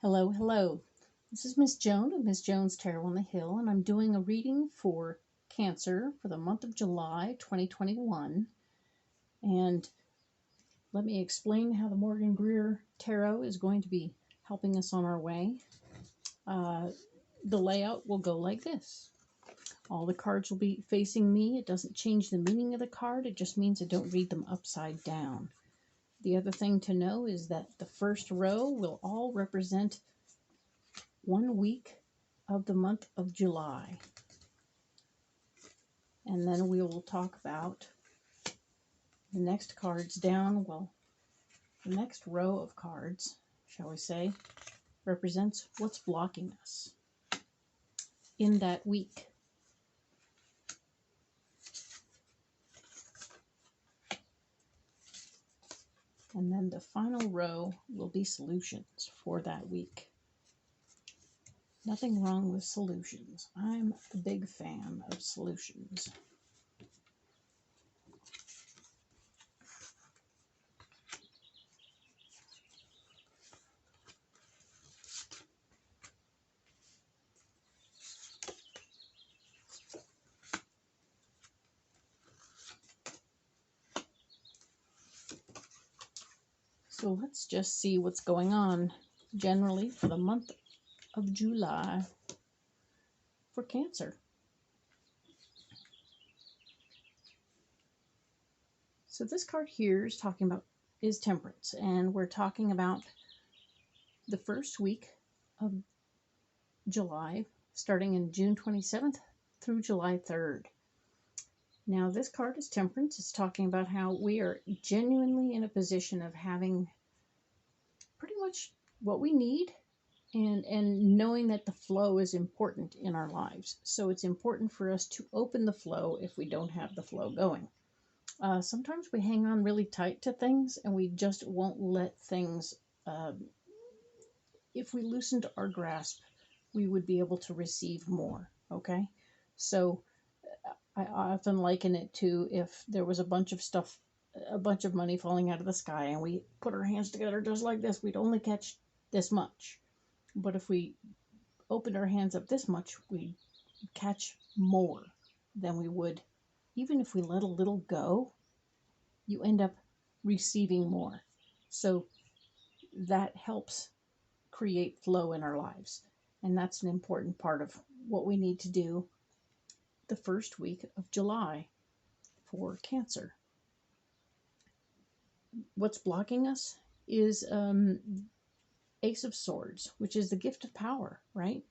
Hello, hello. This is Miss Joan of Miss Jones Tarot on the Hill, and I'm doing a reading for Cancer for the month of July 2021. And let me explain how the Morgan Greer Tarot is going to be helping us on our way. The layout will go like this. All the cards will be facing me. It doesn't change the meaning of the card. It just means I don't read them upside down. The other thing to know is that the first row will all represent 1 week of the month of July. And then we will talk about the next cards down. Well, the next row of cards, shall we say, represents what's blocking us in that week. And then the final row will be solutions for that week. Nothing wrong with solutions. I'm a big fan of solutions. So let's just see what's going on generally for the month of July for Cancer. So this card here is talking about temperance, and we're talking about the first week of July, starting in June 27th through July 3rd. Now, this card is temperance. It's talking about how we are genuinely in a position of having pretty much what we need, and knowing that the flow is important in our lives. So it's important for us to open the flow if we don't have the flow going. Sometimes we hang on really tight to things and we just won't let things, if we loosened our grasp, we would be able to receive more, okay? So I often liken it to if there was a bunch of money falling out of the sky and we put our hands together just like this, we'd only catch this much. But if we opened our hands up this much, we'd catch more than we would. Even if we let a little go, you end up receiving more. So that helps create flow in our lives. And that's an important part of what we need to do the first week of July for Cancer. What's blocking us is Ace of Swords, which is the gift of power, right?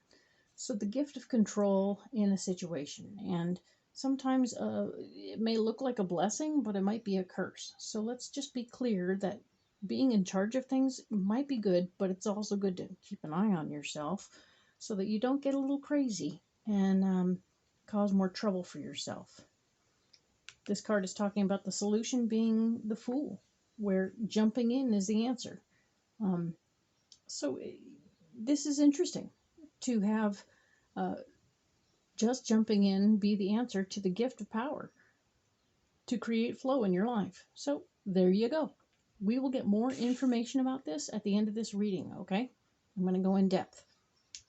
So the gift of control in a situation. And sometimes it may look like a blessing, but it might be a curse. So let's just be clear that being in charge of things might be good, but it's also good to keep an eye on yourself so that you don't get a little crazy and cause more trouble for yourself. This card is talking about the solution being the Fool, where jumping in is the answer. So this is interesting to have just jumping in be the answer to the gift of power to create flow in your life. So there you go. We will get more information about this at the end of this reading, okay? I'm going to go in depth.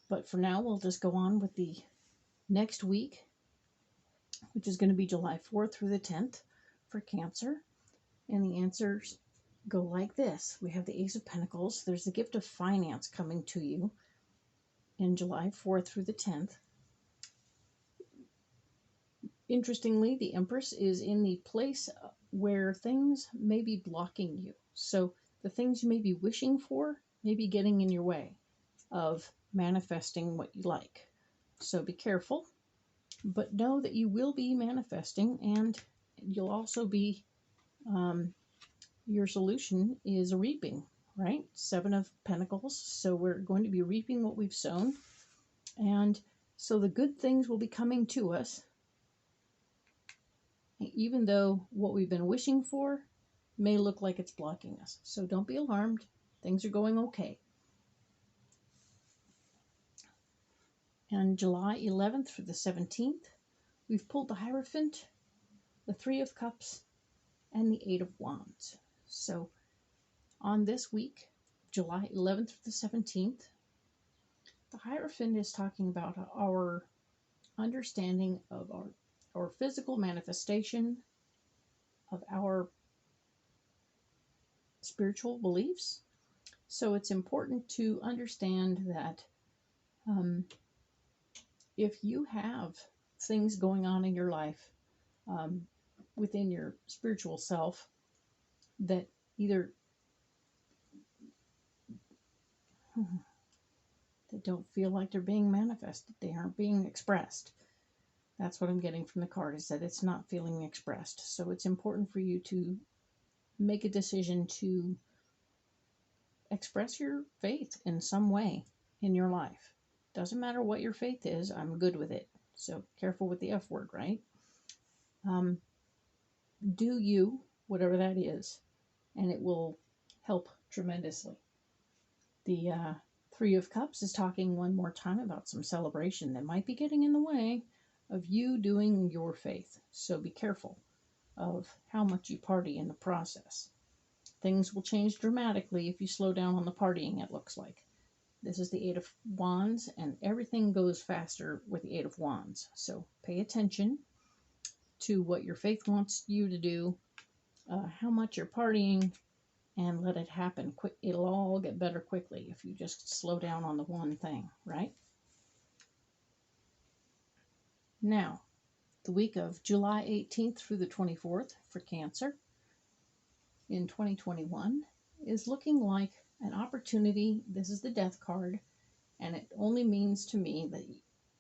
But for now, we'll just go on with the next week, which is going to be July 4th through the 10th for Cancer. And the answers go like this. We have the Ace of Pentacles. There's the gift of finance coming to you in July 4th through the 10th. Interestingly, the Empress is in the place where things may be blocking you. So the things you may be wishing for may be getting in your way of manifesting what you like. So be careful, but know that you will be manifesting, and you'll also be, your solution is reaping, right? 7 of Pentacles. So we're going to be reaping what we've sown. And so the good things will be coming to us, even though what we've been wishing for may look like it's blocking us. So don't be alarmed. Things are going okay. And July 11th through the 17th, we've pulled the Hierophant, the 3 of Cups, and the 8 of Wands. So on this week, July 11th through the 17th, The Hierophant is talking about our understanding of our physical manifestation of our spiritual beliefs. So it's important to understand that if you have things going on in your life um, within your spiritual self that either that don't feel like they're being manifested, they aren't being expressed. That's what I'm getting from the card, is that it's not feeling expressed. So it's important for you to make a decision to express your faith in some way in your life. Doesn't matter what your faith is, I'm good with it. So careful with the F word, right? Do you, whatever that is, and it will help tremendously. The Three of Cups is talking one more time about some celebration that might be getting in the way of you doing your faith. So be careful of how much you party in the process. Things will change dramatically if you slow down on the partying, it looks like. This is the Eight of Wands, and everything goes faster with the Eight of Wands. So pay attention to what your faith wants you to do, how much you're partying, and let it happen quick. It'll all get better quickly if you just slow down on the one thing, right? Now, the week of July 18th through the 24th for Cancer in 2021 is looking like an opportunity. This is the Death card, and it only means to me that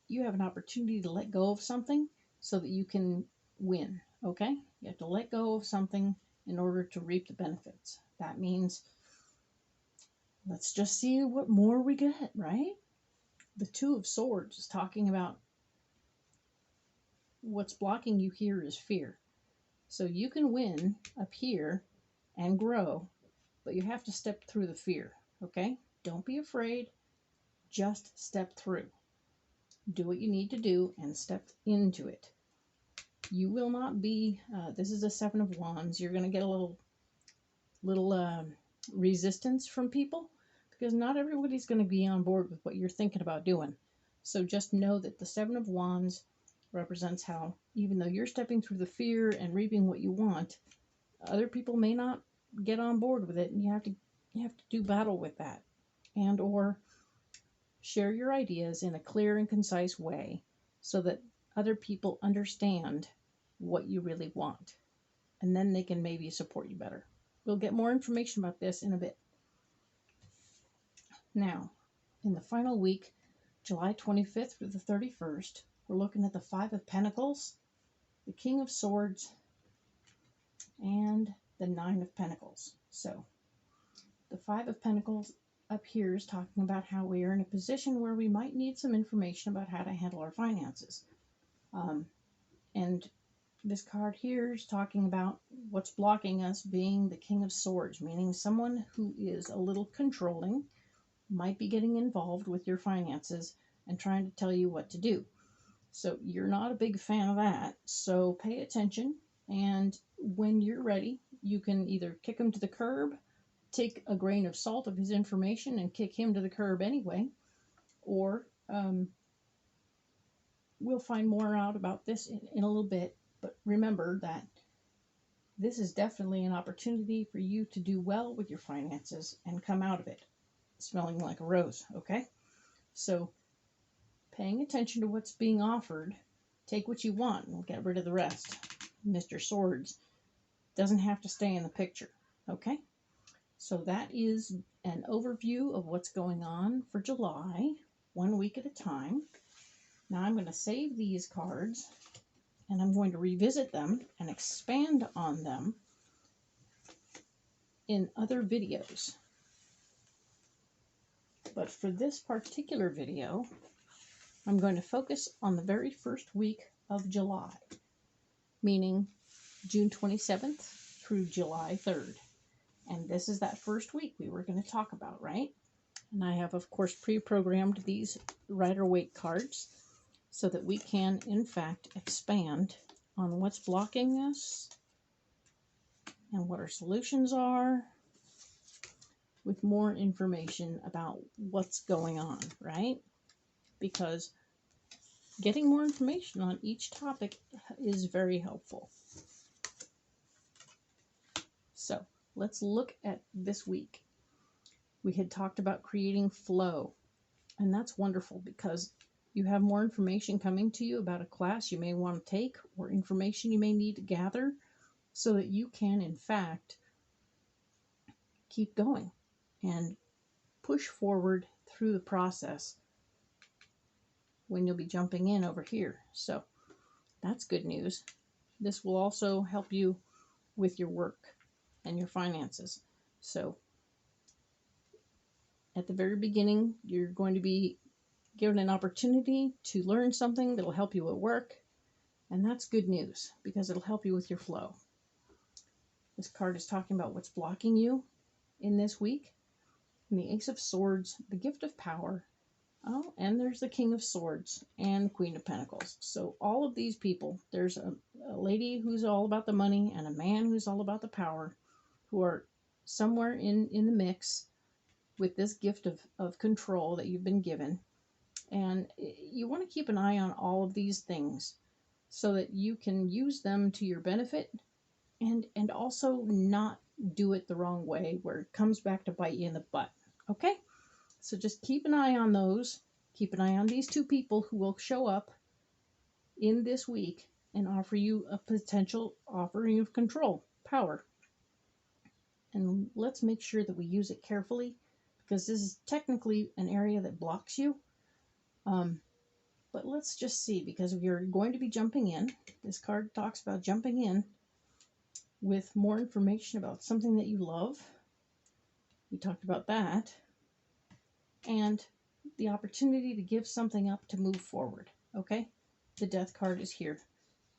you have an opportunity to let go of something so that you can win, okay? You have to let go of something in order to reap the benefits. That means, let's just see what more we get, right? The Two of Swords is talking about what's blocking you here is fear. So you can win up here and grow, but you have to step through the fear, okay? Don't be afraid. Just step through. Do what you need to do and step into it. You will not be, this is a Seven of Wands. You're going to get a little resistance from people because not everybody's going to be on board with what you're thinking about doing. So just know that the Seven of Wands represents how, even though you're stepping through the fear and reaping what you want, other people may not get on board with it, and you have to do battle with that, and or share your ideas in a clear and concise way so that other people understand what you really want, and then they can maybe support you better. We'll get more information about this in a bit. Now, in the final week, July 25th through the 31st, we're looking at the Five of Pentacles, the King of Swords, and the Nine of Pentacles. So, the Five of Pentacles up here is talking about how we are in a position where we might need some information about how to handle our finances. And this card here is talking about what's blocking us being the King of Swords, meaning someone who is a little controlling might be getting involved with your finances and trying to tell you what to do. So you're not a big fan of that. So pay attention, and when you're ready, you can either kick him to the curb, take a grain of salt of his information and kick him to the curb anyway, or we'll find more out about this in a little bit. But remember that this is definitely an opportunity for you to do well with your finances and come out of it smelling like a rose, okay? So paying attention to what's being offered, take what you want and we'll get rid of the rest. Mr. Swords doesn't have to stay in the picture, okay? So that is an overview of what's going on for July, 1 week at a time. Now I'm going to save these cards and I'm going to revisit them and expand on them in other videos. But for this particular video, I'm going to focus on the very first week of July, meaning June 27th through July 3rd. And this is that first week we were going to talk about, right? And I have, of course, pre-programmed these Rider-Waite cards so that we can, in fact, expand on what's blocking us and what our solutions are with more information about what's going on, right? because getting more information on each topic is very helpful. So let's look at this week. We had talked about creating flow, and that's wonderful because you have more information coming to you about a class you may want to take or information you may need to gather so that you can, in fact, keep going and push forward through the process when you'll be jumping in over here. So that's good news. This will also help you with your work and your finances. So at the very beginning, you're going to be given an opportunity to learn something that'll help you at work. And that's good news because it'll help you with your flow. This card is talking about what's blocking you in this week. And the Ace of Swords, the Gift of Power. Oh, and there's the King of Swords and Queen of Pentacles. So all of these people, there's a lady who's all about the money and a man who's all about the power, who are somewhere in the mix with this gift of control that you've been given. And you want to keep an eye on all of these things so that you can use them to your benefit and also not do it the wrong way where it comes back to bite you in the butt. Okay? So just keep an eye on those. Keep an eye on these two people who will show up in this week and offer you a potential offering of control, power. And let's make sure that we use it carefully because this is technically an area that blocks you. But let's just see, because you're going to be jumping in. This card talks about jumping in with more information about something that you love. We talked about that. And the opportunity to give something up to move forward. Okay? The Death card is here.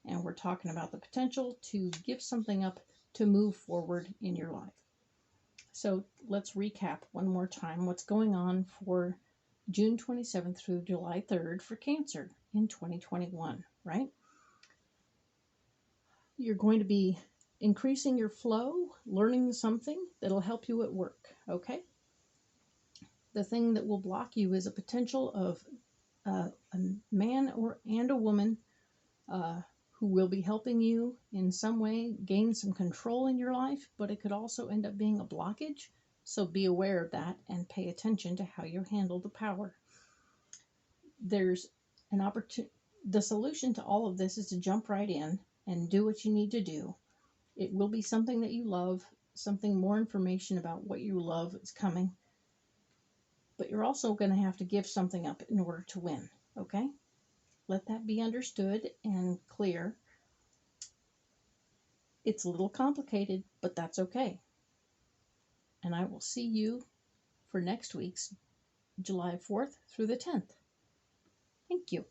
And we're talking about the potential to give something up to move forward in your life. So let's recap one more time what's going on for June 27th through July 3rd for Cancer in 2021, right? You're going to be increasing your flow, learning something that'll help you at work, okay? The thing that will block you is a potential of a man and a woman who will be helping you in some way gain some control in your life, but it could also end up being a blockage. So be aware of that and pay attention to how you handle the power. There's an opportunity. The solution to all of this is to jump right in and do what you need to do. It will be something that you love, something more information about what you love is coming. But you're also going to have to give something up in order to win, okay? Let that be understood and clear. It's a little complicated, but that's okay. And I will see you for next week's July 4th through the 10th. Thank you.